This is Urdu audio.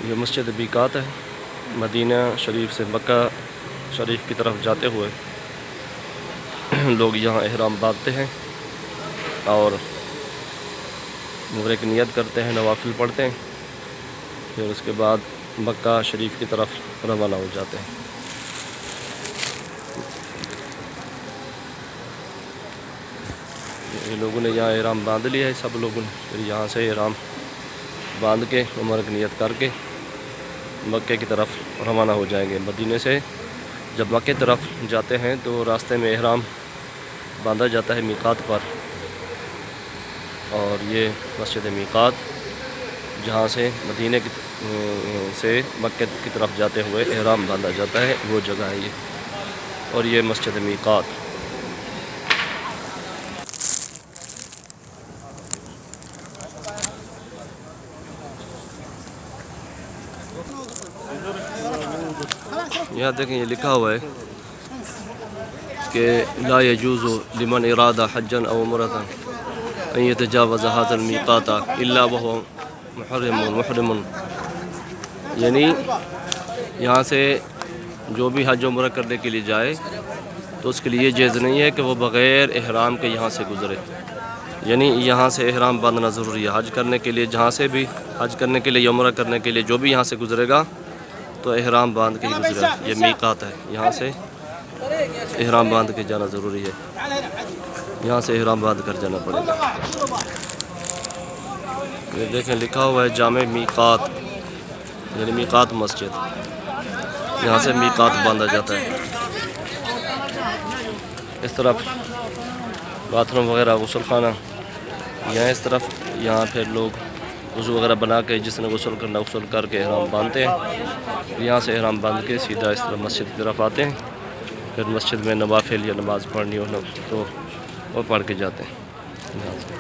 یہ مسجد میقات ہے، مدینہ شریف سے مکہ شریف کی طرف جاتے ہوئے لوگ یہاں احرام باندھتے ہیں اور عمرے کی نیت کرتے ہیں، نوافل پڑھتے ہیں، پھر اس کے بعد مکہ شریف کی طرف روانہ ہو جاتے ہیں۔ یہ لوگوں نے یہاں احرام باندھ لیا ہے، سب لوگوں نے پھر یہاں سے احرام باندھ کے عمرے کی نیت کر کے مکے کی طرف روانہ ہو جائیں گے۔ مدینے سے جب مکے کی طرف جاتے ہیں تو راستے میں احرام باندھا جاتا ہے میقات پر، اور یہ مسجد میقات جہاں سے مدینے سے مکے کی طرف جاتے ہوئے احرام باندھا جاتا ہے، وہ جگہ ہے یہ، اور یہ مسجد میقات۔ یہاں دیکھیں یہ لکھا ہوا ہے کہ لا يجوز لمن اراد حجا او عمرة ان يتجاوز هذا الميقات الا وهو محرم، یعنی یہاں سے جو بھی حج عمرہ کرنے کے لیے جائے تو اس کے لیے جائز نہیں ہے کہ وہ بغیر احرام کے یہاں سے گزرے، یعنی یہاں سے احرام باندھنا ضروری ہے۔ حج کرنے کے لیے جہاں سے بھی حج کرنے کے لیے، عمرہ کرنے کے لیے جو بھی یہاں سے گزرے گا تو احرام باندھ کے ہی گزرے گا۔ یہ میقات ہے، یہاں سے احرام باندھ کے جانا ضروری ہے، یہاں سے احرام باندھ کر جانا پڑے گا۔ یہ دیکھیں لکھا ہوا ہے جامع میقات، یعنی میقات مسجد، یہاں سے میقات باندھا جاتا ہے۔ اس طرف باتھ روم وغیرہ، غسل خانہ یہاں اس طرف، یہاں پھر لوگ وضو وغیرہ بنا کے جس نے غسل کرنا غسل کر کے احرام باندھتے ہیں، یہاں سے احرام باندھ کے سیدھا اس طرح مسجد کی طرف آتے ہیں، پھر مسجد میں نوافل یا نماز پڑھنی ہو تو وہ پڑھ کے جاتے ہیں یہاں سے۔